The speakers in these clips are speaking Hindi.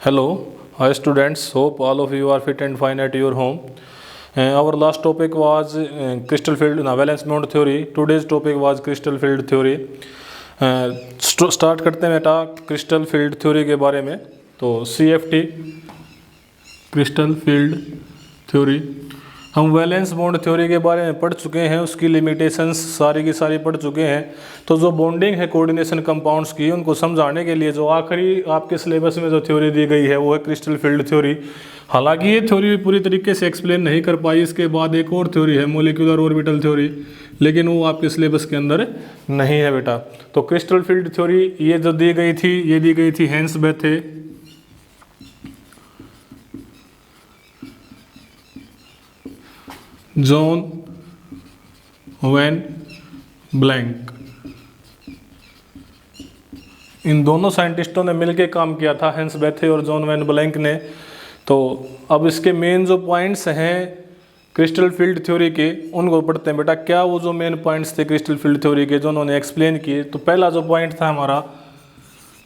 Hello, hi students. Hope all of you are fit and fine at your home. Our last topic was crystal field valence bond theory. Today's topic was crystal field theory. Start करते हैं बेटा क्रिस्टल फील्ड थ्योरी के बारे में। तो CFT क्रिस्टल फील्ड थ्योरी हम वैलेंस बॉन्ड थ्योरी के बारे में पढ़ चुके हैं, उसकी लिमिटेशंस सारी की सारी पढ़ चुके हैं। तो जो बॉन्डिंग है कोऑर्डिनेशन कंपाउंड्स की, उनको समझाने के लिए जो आखिरी आपके सिलेबस में जो थ्योरी दी गई है वो है क्रिस्टल फील्ड थ्योरी। हालांकि ये थ्योरी पूरी तरीके से एक्सप्लेन नहीं कर पाई। इसके बाद एक और थ्योरी है मोलिकुलर ऑर्बिटल थ्योरी, लेकिन वो आपके सिलेबस के अंदर नहीं है बेटा। तो क्रिस्टल फील्ड थ्योरी ये जो दी गई थी, ये दी गई थी हेंस बेथे, जॉन वैन ब्लैंक, इन दोनों साइंटिस्टों ने मिलकर काम किया था, हेंस बेथे और जॉन वैन ब्लैंक ने। तो अब इसके मेन जो पॉइंट्स हैं क्रिस्टल फील्ड थ्योरी के, उनको पढ़ते हैं बेटा। क्या वो जो मेन पॉइंट्स थे क्रिस्टल फील्ड थ्योरी के जो उन्होंने एक्सप्लेन किए। तो पहला जो पॉइंट था हमारा,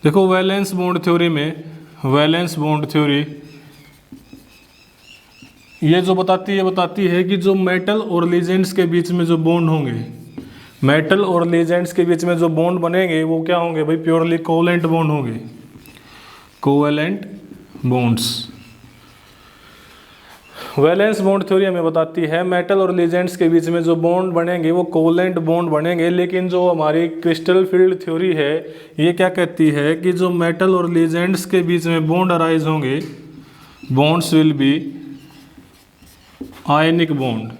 देखो वैलेंस बॉन्ड थ्योरी में, वैलेंस बॉन्ड थ्योरी ये जो बताती है कि जो मेटल और लीजेंड्स के बीच में जो बॉन्ड होंगे, मेटल और लीजेंड्स के बीच में जो बॉन्ड बनेंगे वो क्या होंगे भाई, प्योरली कोवैलेंट बॉन्ड होंगे, covalent bonds. Valence bond theory हमें बताती है मेटल और लीजेंड्स के बीच में जो बॉन्ड बनेंगे वो कोवैलेंट बॉन्ड बनेंगे। लेकिन जो हमारी क्रिस्टल फील्ड थ्योरी है ये क्या कहती है कि जो मेटल और लीजेंड्स के बीच में बॉन्ड अराइज होंगे, bonds will be ionic bond.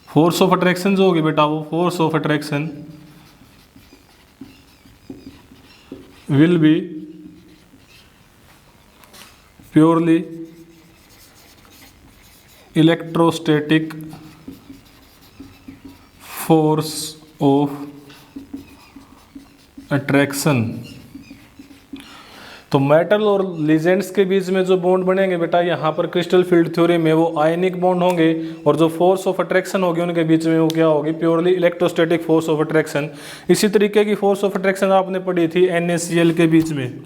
Force of attraction जो होगी बेटा, वो force of attraction will be purely electrostatic force of attraction. तो मेटल और लीजेंड्स के बीच में जो बॉन्ड बनेंगे बेटा यहाँ पर क्रिस्टल फील्ड थ्योरी में, वो आयनिक बॉन्ड होंगे, और जो फोर्स ऑफ अट्रैक्शन होगी उनके बीच में वो क्या होगी, purely electrostatic force of attraction. इसी तरीके की फोर्स ऑफ अट्रैक्शन आपने पढ़ी थी NaCl के बीच में,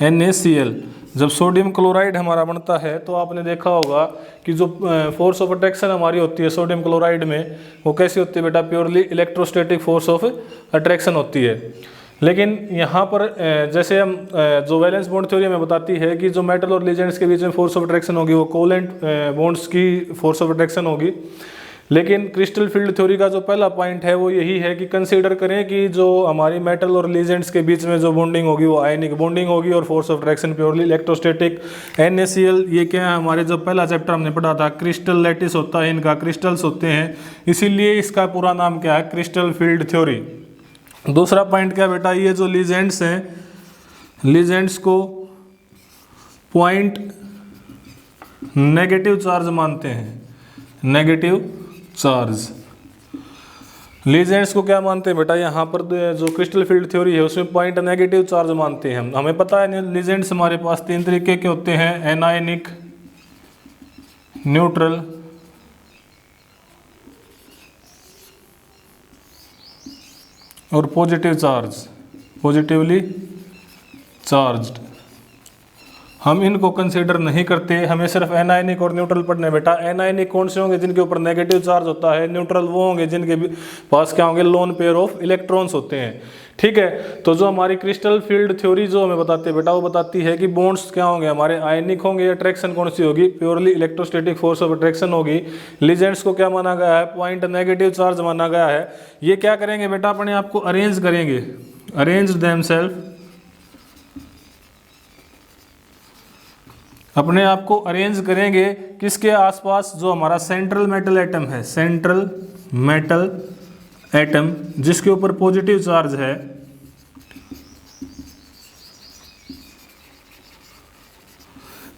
NaCl जब सोडियम क्लोराइड हमारा बनता है तो आपने देखा होगा कि जो फोर्स ऑफ अट्रैक्शन हमारी होती है सोडियम क्लोराइड में, वो कैसी होती है बेटा, purely electrostatic force of attraction होती है। लेकिन यहाँ पर जैसे हम जो वैलेंस बॉन्ड थ्योरी में बताती है कि जो मेटल और लीजेंड्स के बीच में फोर्स ऑफ अट्रैक्शन होगी वो कोवैलेंट बॉन्ड्स की फोर्स ऑफ अट्रैक्शन होगी। लेकिन क्रिस्टल फील्ड थ्योरी का जो पहला पॉइंट है वो यही है कि कंसीडर करें कि जो हमारी मेटल और लीजेंड्स के बीच में जो बॉन्डिंग होगी वो आयनिक बॉन्डिंग होगी और force of attraction purely electrostatic. NaCl ये क्या है, हमारे जो पहला चैप्टर हमने पढ़ा था, क्रिस्टल लैटिस होता है, इनका क्रिस्टल्स होते हैं, इसीलिए इसका पूरा नाम क्या है, क्रिस्टल फील्ड थ्योरी। दूसरा पॉइंट क्या बेटा, ये जो लीजेंड्स हैं, लीजेंड्स को पॉइंट नेगेटिव चार्ज मानते हैं, नेगेटिव चार्ज। लीजेंड्स को क्या मानते हैं बेटा, यहाँ पर जो क्रिस्टल फील्ड थ्योरी है उसमें पॉइंट नेगेटिव चार्ज मानते हैं। हमें पता है लीजेंड्स हमारे पास तीन तरीके के होते हैं, एनायनिक, न्यूट्रल और पॉजिटिव चार्ज, पॉजिटिवली चार्ज्ड। हम इनको कंसीडर नहीं करते, हमें सिर्फ एनायनिक और न्यूट्रल पढ़ने बेटा। एनायनिक कौन से होंगे, जिनके ऊपर नेगेटिव चार्ज होता है। न्यूट्रल वो होंगे जिनके पास क्या होंगे, लोन पेयर ऑफ इलेक्ट्रॉन्स होते हैं। ठीक है, तो जो हमारी क्रिस्टल फील्ड थ्योरी जो हमें बताती है बेटा, वो बताती है कि बॉन्ड्स क्या होंगे हमारे, आयनिक होंगे। अट्रैक्शन कौन सी होगी, purely electrostatic force of attraction होगी। लीजेंड्स को क्या माना गया है, पॉइंट नेगेटिव चार्ज माना गया है। ये क्या करेंगे बेटा, अपने आप को अरेंज करेंगे, अरेंज देमसेल्फ, अपने आप को अरेंज करेंगे किसके आसपास, जो हमारा सेंट्रल मेटल एटम है, सेंट्रल मेटल एटम जिसके ऊपर पॉजिटिव चार्ज है।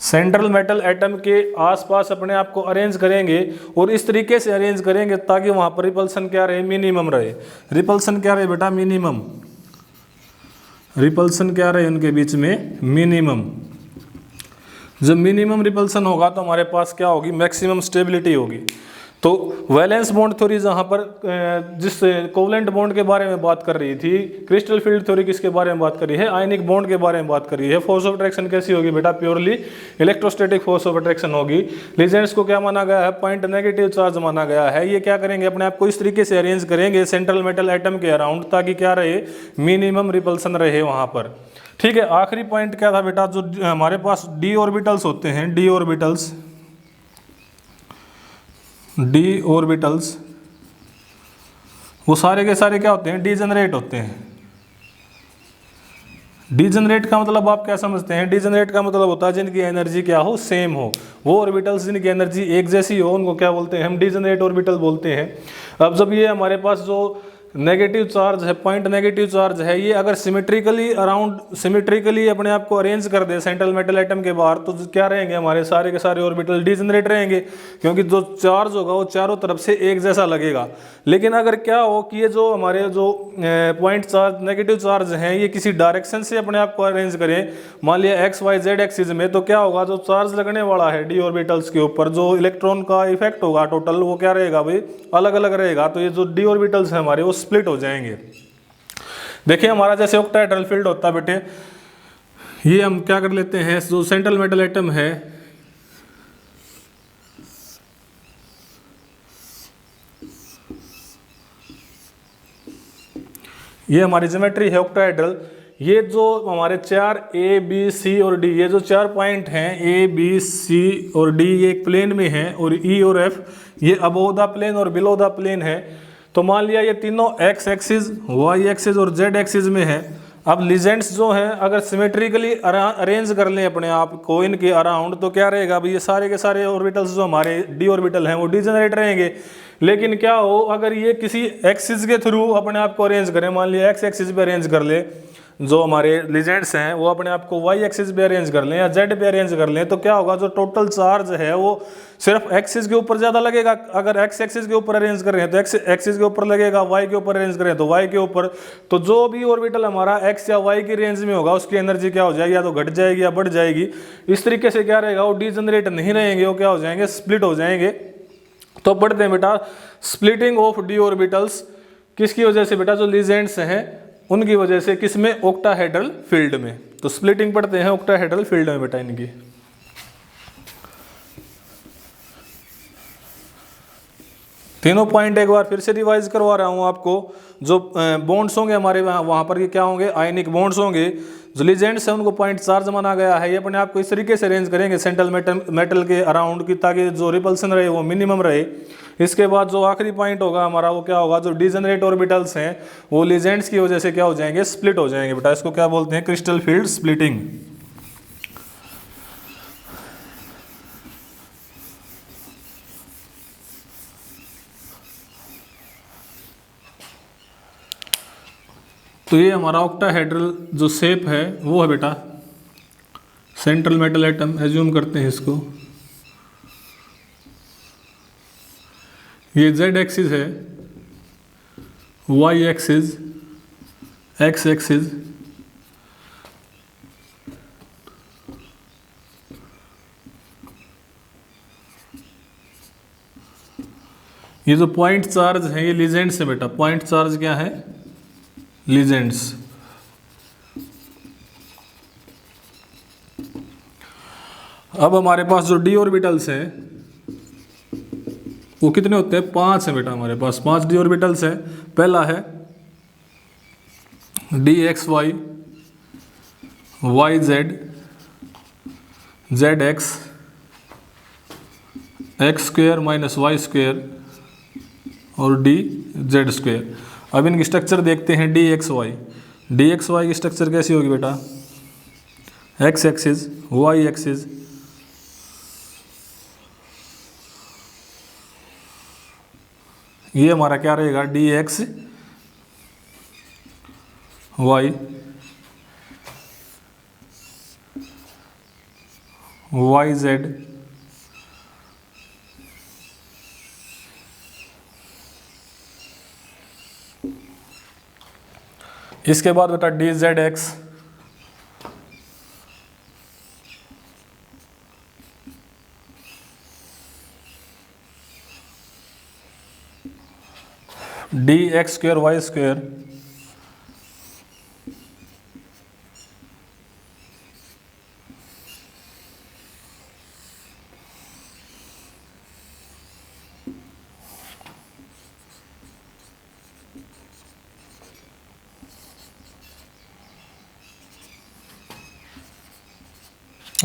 सेंट्रल मेटल एटम के आसपास अपने आप को अरेंज करेंगे, और इस तरीके से अरेंज करेंगे ताकि वहां पर रिपल्सन क्या रहे, मिनिमम रहे। रिपल्सन क्या रहे बेटा, मिनिमम। रिपल्सन क्या रहे उनके बीच में, मिनिमम। जब मिनिमम रिपल्सन होगा तो हमारे पास क्या होगी, मैक्सिमम स्टेबिलिटी होगी। तो वैलेंस बॉन्ड थ्योरी जहाँ पर जिस कोवलेंट बॉन्ड के बारे में बात कर रही थी, क्रिस्टल फील्ड थ्योरी किसके बारे में बात कर रही है, आयनिक बॉन्ड के बारे में बात कर रही है। फोर्स ऑफ अट्रैक्शन कैसी होगी बेटा, purely electrostatic force of attraction होगी। लीजेंड्स को क्या माना गया है, पॉइंट नेगेटिव चार्ज माना गया है। ये क्या करेंगे, अपने आप को इस तरीके से अरेंज करेंगे सेंट्रल मेटल एटम के अराउंड, ताकि क्या रहे, मिनिमम रिपल्सन रहे वहाँ पर। ठीक है, आखिरी पॉइंट क्या था बेटा, जो हमारे पास डी ऑर्बिटल्स होते हैं, डी ऑर्बिटल्स, डी ऑर्बिटल्स वो सारे के सारे क्या होते हैं, डीजेनरेट होते हैं। डीजेनरेट का मतलब आप क्या समझते हैं, डीजेनरेट का मतलब होता है जिनकी एनर्जी क्या हो, सेम हो। वो ऑर्बिटल्स जिनकी एनर्जी एक जैसी हो उनको क्या बोलते हैं, हम डीजेनरेट ऑर्बिटल बोलते हैं। अब जब ये हमारे पास जो नेगेटिव चार्ज है, पॉइंट नेगेटिव चार्ज है, ये अगर सिमेट्रिकली अराउंड सिमेट्रिकली अपने आप को अरेंज कर दे सेंट्रल मेटल एटम के बाहर, तो क्या रहेंगे, हमारे सारे के सारे ऑर्बिटल डीजेनरेट रहेंगे, क्योंकि जो चार्ज होगा वो चारों तरफ से एक जैसा लगेगा। लेकिन अगर क्या हो कि ये जो हमारे जो पॉइंट चार्ज नेगेटिव चार्ज हैं, ये किसी डायरेक्शन से अपने आप को अरेंज करें, मान लिया एक्स वाई जेड एक्सिस में, तो क्या होगा, जो चार्ज लगने वाला है डी ऑर्बिटल्स के ऊपर, जो इलेक्ट्रॉन का इफेक्ट होगा टोटल, वो क्या रहेगा भाई, अलग अलग रहेगा। तो ये जो डी ऑर्बिटल्स हैं हमारे, वो स्प्लिट हो जाएंगे। देखिए हमारा जैसे ऑक्टाहेड्रल फील्ड होता है बेटे, ये हम क्या कर लेते हैं, जो सेंट्रल मेटल एटम है, ये हमारी ज्योमेट्री है ऑक्टाहेड्रल। ये जो हमारे चार ए बी सी और डी, ये जो चार पॉइंट हैं ए बी सी और डी, ये एक प्लेन में है, और ई और एफ ये अबोव द प्लेन और बिलो द प्लेन है। तो मान लिया ये तीनों एक्स एक्सिस, वाई एक्सिस और जेड एक्सिस में है। अब लीजेंड्स जो हैं अगर सिमेट्रिकली अरेंज कर लें अपने आप को इनके अराउंड, तो क्या रहेगा भाई, ये सारे के सारे ऑर्बिटल्स जो हमारे डी ऑर्बिटल हैं वो डीजेनरेट रहेंगे। लेकिन क्या हो, अगर ये किसी एक्सिस के थ्रू अपने आप को अरेंज करें, मान लिया एक्स एक्सिस पे अरेंज कर ले, जो हमारे लीजेंड्स हैं वो अपने आप को वाई एक्सिस पे अरेंज कर लें या जेड पे अरेंज कर लें, तो क्या होगा, जो टोटल चार्ज है वो सिर्फ एक्सिस के ऊपर ज़्यादा लगेगा। अगर एक्स एक्सिस के ऊपर अरेंज कर रहे हैं तो एक्स एक्सिस के ऊपर लगेगा, वाई के ऊपर अरेंज करें तो वाई के ऊपर। तो जो भी ऑर्बिटल हमारा एक्स या वाई की रेंज में होगा, उसकी एनर्जी क्या हो जाएगी, या तो घट जाएगी या बढ़ जाएगी। इस तरीके से क्या रहेगा, वो डीजेनरेट नहीं रहेंगे, वो क्या हो जाएंगे, स्प्लिट हो जाएंगे। तो पढ़ते हैं बेटा, स्प्लिटिंग ऑफ डी ऑर्बिटल्स किसकी वजह से बेटा, जो लीजेंड्स हैं उनकी वजह से, किसमें, ऑक्टाहेड्रल फील्ड में। तो स्प्लिटिंग पढ़ते हैं ऑक्टाहेड्रल फील्ड में बेटा इनकी। तीनों पॉइंट एक बार फिर से रिवाइज करवा रहा हूं आपको। जो बॉन्ड्स होंगे हमारे वहां पर, ये क्या होंगे, आयनिक बॉन्ड्स होंगे। जो लीजेंड्स हैं उनको पॉइंट चार्ज माना गया है। ये अपने आप को इस तरीके से अरेंज करेंगे सेंट्रल मेटल के अराउंड की, ताकि जो रिपल्सन रहे वो मिनिमम रहे। इसके बाद जो आखिरी पॉइंट होगा हमारा, वो क्या होगा, जो डीजेनरेट ऑर्बिटल्स हैं वो लीजेंड्स की वजह से क्या हो जाएंगे, स्प्लिट हो जाएंगे बेटा। इसको क्या बोलते हैं, क्रिस्टल फील्ड स्प्लिटिंग। तो ये हमारा ऑक्टाहेड्रल जो शेप है वो है बेटा, सेंट्रल मेटल एटम एज्यूम करते हैं इसको। ये जेड एक्सिस है, वाई एक्सिस, एक्स एक्सिस, ये जो पॉइंट चार्ज है ये लीजेंड्स है बेटा। पॉइंट चार्ज क्या है, लीजेंड्स। अब हमारे पास जो डी ऑर्बिटल्स हैं वो कितने होते हैं, 5 है बेटा। हमारे पास 5 डी ऑर्बिटल्स है। पहला है D X Y, Y Z, Z X, X square minus Y square और डी जेड स्क्वेयर। अब इनकी स्ट्रक्चर देखते हैं, D X Y. D X Y की स्ट्रक्चर कैसी होगी बेटा, एक्स एक्सिस, वाई एक्सिस, ये हमारा क्या रहेगा, D X Y, Y Z, इसके बाद बेटा D Z X, D X square Y square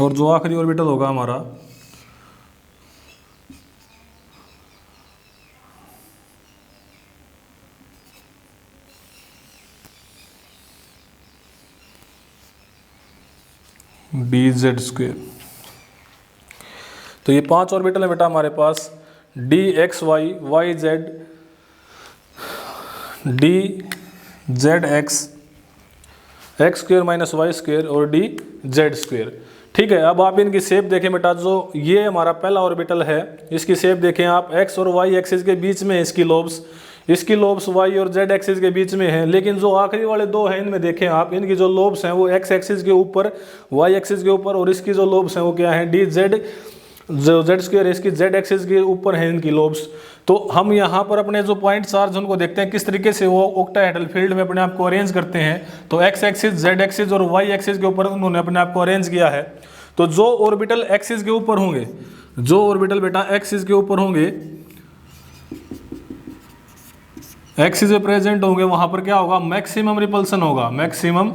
और जो आखिरी ऑर्बिटल होगा हमारा डी जेड स्क्वेयर। तो ये 5 ऑर्बिटल है बेटा हमारे पास, D X Y, Y Z, D Z X, X square minus Y square और डी जेड स्क्वेयर। ठीक है, अब आप इनकी शेप देखें बेटा, जो ये हमारा पहला ऑर्बिटल है इसकी शेप देखें आप, एक्स और वाई एक्सिस के बीच में है इसकी लोब्स वाई और जेड एक्सिस के बीच में है। लेकिन जो आखिरी वाले दो हैं इनमें देखें आप, इनकी जो लोब्स हैं वो एक्स एक्सिस के ऊपर, वाई एक्सिस के ऊपर, और इसकी जो लोब्स हैं वो क्या है, डी जेड, जो जेड स्क्वेयर है इसकी जेड एक्सिस के ऊपर है इनकी लोब्स। तो हम यहाँ पर अपने जो पॉइंट चार्ज उनको देखते हैं किस तरीके से वो ऑक्टाहेड्रल फील्ड में अपने आप को अरेंज करते हैं। तो एक्स एक्सिस, जेड एक्सिस और वाई एक्सिस के ऊपर उन्होंने अपने आप को अरेंज किया है। तो जो ऑर्बिटल एक्सिस के ऊपर होंगे, जो ऑर्बिटल बेटा एक्सिस के ऊपर होंगे, एक्सिस में प्रेजेंट होंगे, वहां पर क्या होगा, मैक्सिमम रिपल्सन होगा, मैक्सिमम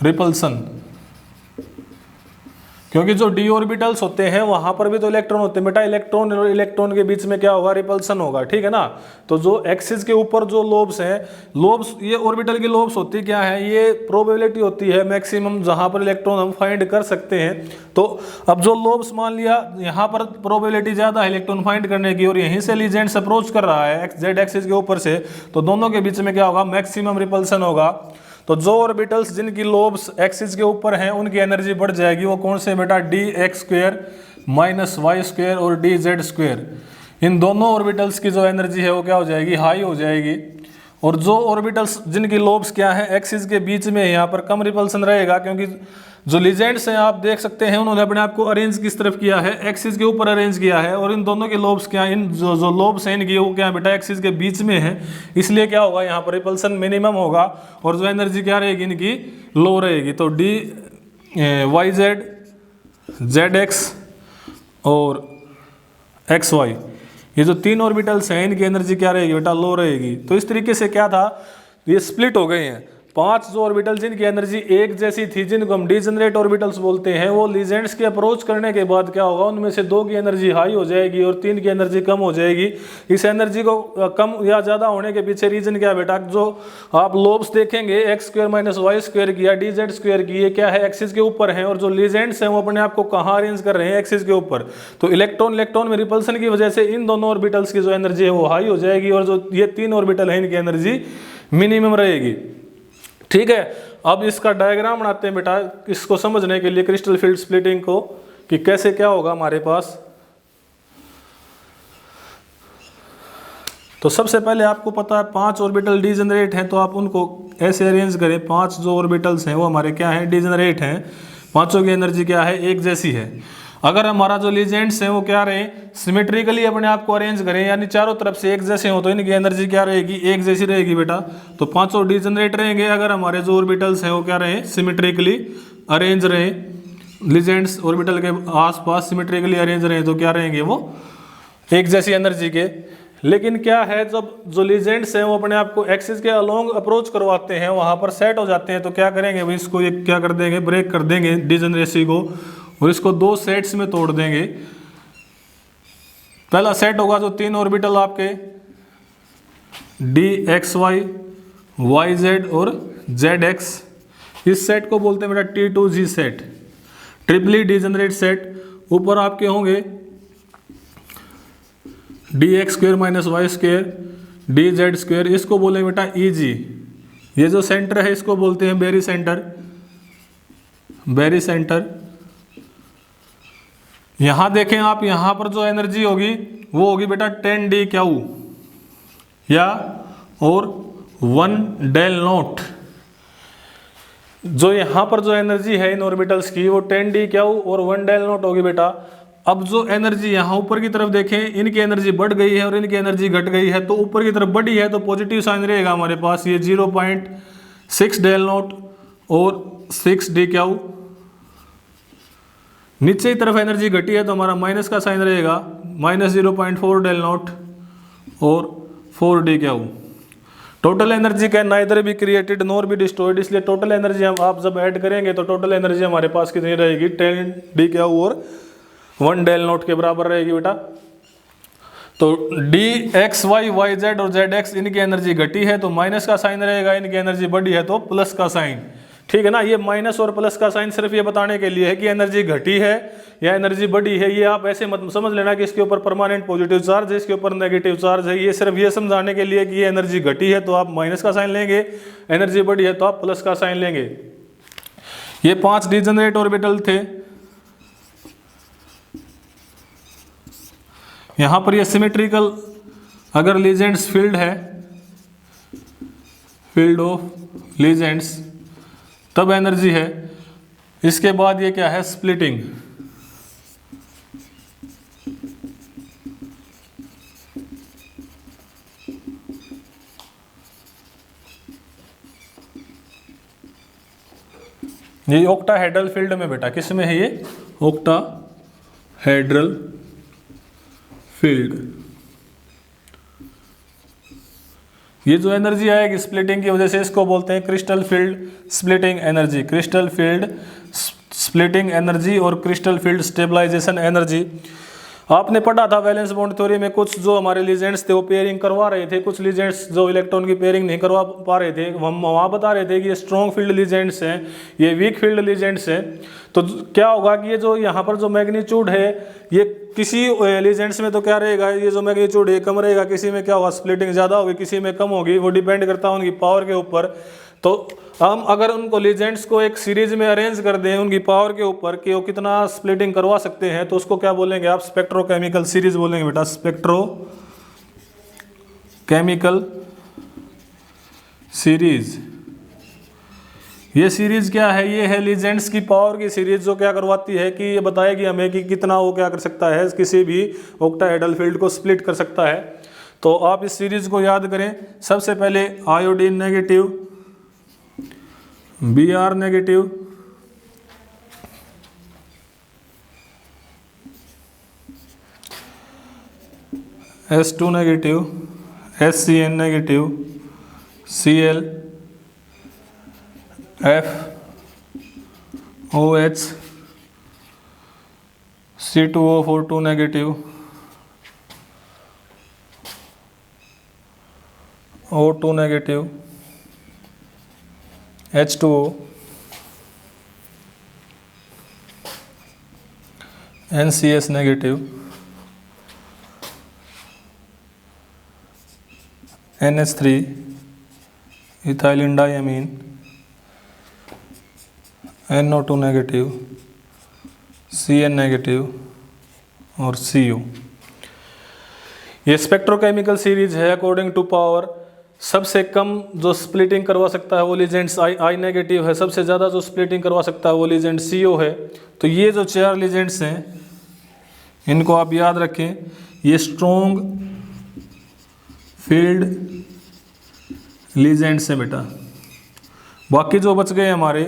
रिपल्सन। क्योंकि जो डी ऑर्बिटल्स होते हैं वहां पर भी तो इलेक्ट्रॉन होते हैं बेटा, इलेक्ट्रॉन और इलेक्ट्रॉन के बीच में क्या होगा, रिपल्सन होगा। ठीक है ना। तो जो एक्सिस के ऊपर जो लोब्स हैं, लोब्स ये ऑर्बिटल की लोब्स होती क्या है, ये प्रोबेबिलिटी होती है मैक्सिमम जहां पर इलेक्ट्रॉन हम फाइंड कर सकते हैं। तो अब जो लोब्स मान लिया यहाँ पर प्रोबेबिलिटी ज्यादा है इलेक्ट्रॉन फाइंड करने की, और यहीं से लीजेंड्स अप्रोच कर रहा है जेड एक्सिस के ऊपर से, तो दोनों के बीच में क्या होगा, मैक्सिमम रिपल्सन होगा। तो जो ऑर्बिटल्स जिनकी लोब्स एक्सिस के ऊपर हैं उनकी एनर्जी बढ़ जाएगी। वो कौन से बेटा, D X square minus Y square और डी जेड स्क्वेयर। इन दोनों ऑर्बिटल्स की जो एनर्जी है वो क्या हो जाएगी, हाई हो जाएगी। और जो ऑर्बिटल्स जिनकी लोब्स क्या है, एक्सिस के बीच में, यहाँ पर कम रिपल्सन रहेगा, क्योंकि जो लीजेंड्स हैं आप देख सकते हैं उन्होंने अपने आप को अरेंज किस तरफ किया है, एक्सिस के ऊपर अरेंज किया है। और इन दोनों के लोब्स क्या, इन जो लोब्स हैं इनकी वो क्या बेटा, एक्सिस के बीच में है, इसलिए क्या होगा, यहाँ पर रिपल्सन मिनिमम होगा और जो एनर्जी क्या रहेगी इनकी, लो रहेगी। तो D Y Z, Z X और एक्स वाई, ये जो 3 ऑर्बिटल्स हैं इनकी एनर्जी क्या रहेगी बेटा, लो रहेगी। तो इस तरीके से क्या था, ये स्प्लिट हो गए हैं। 5 जो ऑर्बिटल जिनकी एनर्जी एक जैसी थी, जिनको हम डीजेनरेट ऑर्बिटल्स बोलते हैं, वो लीजेंड्स के अप्रोच करने के बाद क्या होगा, उनमें से 2 की एनर्जी हाई हो जाएगी और 3 की एनर्जी कम हो जाएगी। इस एनर्जी को कम या ज़्यादा होने के पीछे रीजन क्या है बेटा, जो आप लोब्स देखेंगे X square minus Y square की या डी जेड स्क्वायर की, ये क्या है, एक्सिस के ऊपर है। और जो लीजेंड्स हैं वो अपने आप को कहाँ अरेंज कर रहे हैं, एक्सिस के ऊपर। तो इलेक्ट्रॉन में रिपल्सन की वजह से इन दोनों ऑर्बिटल्स की जो एनर्जी है वो हाई हो जाएगी, और जो ये 3 ऑर्बिटल है इनकी एनर्जी मिनिमम रहेगी। ठीक है, अब इसका डायग्राम बनाते हैं बेटा, इसको समझने के लिए क्रिस्टल फील्ड स्प्लिटिंग को, कि कैसे क्या होगा हमारे पास। तो सबसे पहले आपको पता है 5 ऑर्बिटल डीजेनरेट हैं, तो आप उनको ऐसे अरेंज करें। 5 जो ऑर्बिटल्स हैं वो हमारे क्या हैं, डीजेनरेट हैं। पांचों की एनर्जी क्या है, एक जैसी है। अगर हमारा जो लीजेंड्स हैं वो क्या रहे, सिमेट्रिकली अपने आप को अरेंज करें, यानी चारों तरफ से एक जैसे हो, तो इनकी एनर्जी क्या रहेगी, एक जैसी रहेगी बेटा। तो 5 डीजेनरेट रहेंगे अगर हमारे जो ऑर्बिटल्स हैं वो क्या रहे, सिमेट्रिकली अरेंज रहे, लीजेंड्स ऑर्बिटल के आसपास सिमेट्रिकली अरेंज रहे, तो क्या रहेंगे वो एक जैसी एनर्जी के। लेकिन क्या है, जब जो लीजेंड्स हैं वो अपने आप को एक्सिस के अलोंग अप्रोच करवाते हैं, वहां पर सेट हो जाते हैं, तो क्या करेंगे भाई, इसको ये क्या कर देंगे, ब्रेक कर देंगे डीजेनरेसी को, और इसको 2 सेट्स में तोड़ देंगे। पहला सेट होगा जो 3 ऑर्बिटल आपके D X Y, Y Z और जेड एक्स, इस सेट को बोलते हैं बेटा T2G सेट, ट्रिपली डीजेनरेट सेट। ऊपर आपके होंगे D X square minus Y square, D Z square, इसको बोले बेटा EG। ये जो सेंटर है इसको बोलते हैं बेरी सेंटर, बेरी सेंटर। यहां देखें आप, यहां पर जो एनर्जी होगी वो होगी बेटा 10D क्यू या और 1 डेल नॉट। जो यहां पर जो एनर्जी है इन ऑर्बिटल्स की वो 10D क्यू और 1 डेल नॉट होगी बेटा। अब जो एनर्जी यहाँ ऊपर की तरफ देखें, इनकी एनर्जी बढ़ गई है और इनकी एनर्जी घट गई है, तो ऊपर की तरफ बढ़ी है तो पॉजिटिव साइन रहेगा हमारे पास, ये 0.6 डेल नॉट और 6 डी क्यू। नीचे की तरफ एनर्जी घटी है तो हमारा माइनस का साइन रहेगा, -0.4 डेल नॉट और 4 D Q. Total energy can neither be created nor be destroyed, इसलिए टोटल एनर्जी हम आप जब ऐड करेंगे तो टोटल एनर्जी हमारे पास कितनी रहेगी, 10 डी क्यू और 1 डेल नॉट के बराबर रहेगी बेटा। तो D X Y Y Z और जेड एक्स इनकी एनर्जी घटी है तो माइनस का साइन रहेगा, इनकी एनर्जी बढ़ी है तो प्लस का साइन, ठीक है ना। ये माइनस और प्लस का साइन सिर्फ ये बताने के लिए है कि एनर्जी घटी है या एनर्जी बढ़ी है। ये आप ऐसे मत समझ लेना कि इसके ऊपर परमानेंट पॉजिटिव चार्ज है, इसके ऊपर नेगेटिव चार्ज है। ये सिर्फ ये समझाने के लिए कि ये एनर्जी घटी है तो आप माइनस का साइन लेंगे, एनर्जी बढ़ी है तो आप प्लस का साइन लेंगे। ये 5 डिजेनरेट ऑर्बिटल थे। यहां पर ये सिमेट्रिकल अगर लीजेंड्स फील्ड है, फील्ड ऑफ लीजेंड्स, तब एनर्जी है। इसके बाद ये क्या है, स्प्लिटिंग। ये ऑक्टाहेड्रल फील्ड में बेटा, किस में है ये, ऑक्टाहेड्रल फील्ड। ये जो एनर्जी आएगी स्प्लिटिंग की वजह से, इसको बोलते हैं crystal field splitting energy, crystal field splitting energy और क्रिस्टल फील्ड स्टेबलाइजेशन एनर्जी। आपने पढ़ा था वैलेंस बॉन्ड थ्योरी में, कुछ जो हमारे लीजेंड्स थे वो पेयरिंग करवा रहे थे, कुछ लीजेंड्स जो इलेक्ट्रॉन की पेयरिंग नहीं करवा पा रहे थे, हम वहाँ बता रहे थे कि ये स्ट्रॉन्ग फील्ड लीजेंड्स हैं, ये वीक फील्ड लीजेंड्स हैं। तो क्या होगा कि ये जो यहाँ पर जो मैग्नीट्यूड है, ये किसी लीजेंड्स में तो क्या रहेगा, ये जो मैग्नीट्यूड है कम रहेगा, किसी में क्या होगा स्प्लिटिंग ज़्यादा होगी, किसी में कम होगी, वो डिपेंड करता है उनकी पावर के ऊपर। तो हम अगर उनको लीजेंड्स को एक सीरीज में अरेंज कर दें उनकी पावर के ऊपर कि वो कितना स्प्लिटिंग करवा सकते हैं, तो उसको क्या बोलेंगे आप, स्पेक्ट्रोकेमिकल सीरीज बोलेंगे बेटा, स्पेक्ट्रोकेमिकल सीरीज। ये सीरीज क्या है, ये है लीजेंड्स की पावर की सीरीज, जो क्या करवाती है कि ये बताएगी हमें कि कितना वो क्या कर सकता है, किसी भी ऑक्टाहेड्रल फील्ड को स्प्लिट कर सकता है। तो आप इस सीरीज को याद करें। सबसे पहले iodine negative, Br negative, S2 negative, SCN negative, Cl, F, OH, C2O42 negative, O2 negative, H2O, NCS negative, NH3, ethylene diamine, NO2 negative, Cn negative और CO। ये स्पेक्ट्रोकेमिकल सीरीज है अकॉर्डिंग टू पावर। सबसे कम जो स्प्लिटिंग करवा सकता है वो लीजेंड्स आई नेगेटिव है, सबसे ज़्यादा जो स्प्लिटिंग करवा सकता है वो लीजेंड CO है। तो ये जो 4 लीजेंड्स हैं इनको आप याद रखें, ये स्ट्रॉन्ग फील्ड लीजेंड्स हैं बेटा। बाकी जो बच गए हमारे,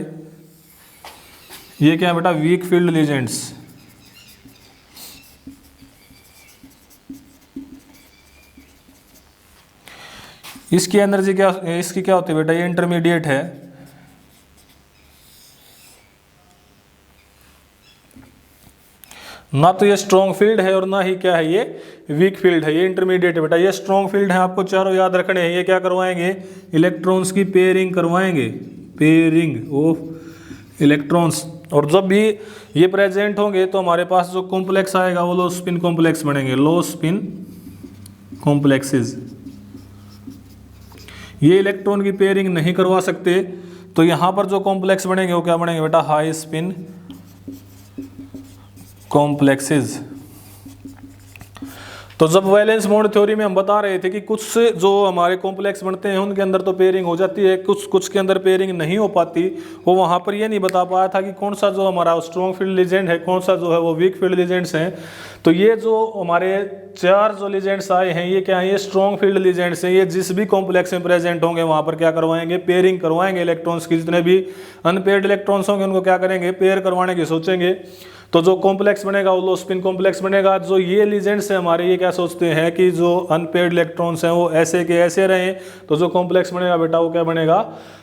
ये क्या है बेटा, वीक फील्ड लीजेंड्स। इसकी एनर्जी क्या, इसकी क्या होती है बेटा, ये इंटरमीडिएट है। ना तो ये स्ट्रॉन्ग फील्ड है और ना ही क्या है, ये वीक फील्ड है, ये इंटरमीडिएट है बेटा। ये स्ट्रॉन्ग फील्ड है, आपको चारों याद रखने हैं। ये क्या करवाएंगे, इलेक्ट्रॉन्स की पेयरिंग करवाएंगे, पेयरिंग ऑफ इलेक्ट्रॉन्स। और जब भी ये प्रेजेंट होंगे तो हमारे पास जो कॉम्प्लेक्स आएगा वो लो स्पिन कॉम्प्लेक्स बनेंगे, लो स्पिन कॉम्प्लेक्सेस। ये इलेक्ट्रॉन की पेयरिंग नहीं करवा सकते, तो यहाँ पर जो कॉम्प्लेक्स बनेंगे वो क्या बनेंगे बेटा, हाई स्पिन कॉम्प्लेक्सेस। तो जब वैलेंस बॉन्ड थ्योरी में हम बता रहे थे कि कुछ से जो हमारे कॉम्प्लेक्स बनते हैं उनके अंदर तो पेयरिंग हो जाती है, कुछ के अंदर पेयरिंग नहीं हो पाती, वो वहाँ पर ये नहीं बता पाया था कि कौन सा जो हमारा स्ट्रॉन्ग फील्ड लीजेंड है, कौन सा जो है वो वीक फील्ड लीजेंड्स हैं। तो ये जो हमारे 4 जो लीजेंड्स आए हैं ये क्या है, ये स्ट्रॉन्ग फील्ड लीजेंड्स हैं। ये जिस भी कॉम्प्लेक्स में प्रेजेंट होंगे वहाँ पर क्या करवाएंगे, पेयरिंग करवाएंगे इलेक्ट्रॉन्स की। जितने भी अनपेयर्ड इलेक्ट्रॉन्स होंगे उनको क्या करेंगे, पेयर करवाने की सोचेंगे। तो जो कॉम्प्लेक्स बनेगा वो लो स्पिन कॉम्प्लेक्स बनेगा। जो ये लीजेंड्स हैं हमारे, ये क्या सोचते हैं कि जो अनपेयर्ड इलेक्ट्रॉन्स हैं वो ऐसे के ऐसे रहें, तो जो कॉम्प्लेक्स बनेगा बेटा वो क्या बनेगा,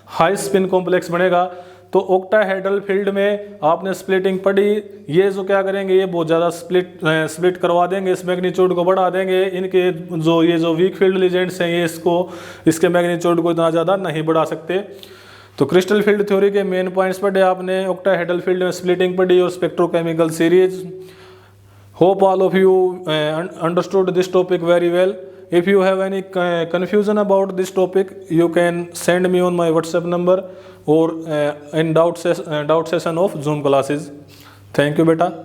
हाई स्पिन कॉम्प्लेक्स बनेगा। तो ऑक्टाहेड्रल फील्ड में आपने स्प्लिटिंग पढ़ी, ये जो क्या करेंगे, ये बहुत ज़्यादा स्प्लिट करवा देंगे, इस मैग्नीट्यूड को बढ़ा देंगे। इनके जो वीक फील्ड लीजेंड्स हैं ये इसके मैग्नीट्यूड को इतना ज़्यादा नहीं बढ़ा सकते। तो क्रिस्टल फील्ड थ्योरी के मेन पॉइंट्स पढ़े आपने, ऑक्टाहेड्रल फील्ड में स्प्लिटिंग पढ़ी और spectrochemical series. Hope all of you understood this topic very well. If you have any confusion about this topic, you can send me on my WhatsApp number or in doubt session of Zoom classes. Thank you, beta.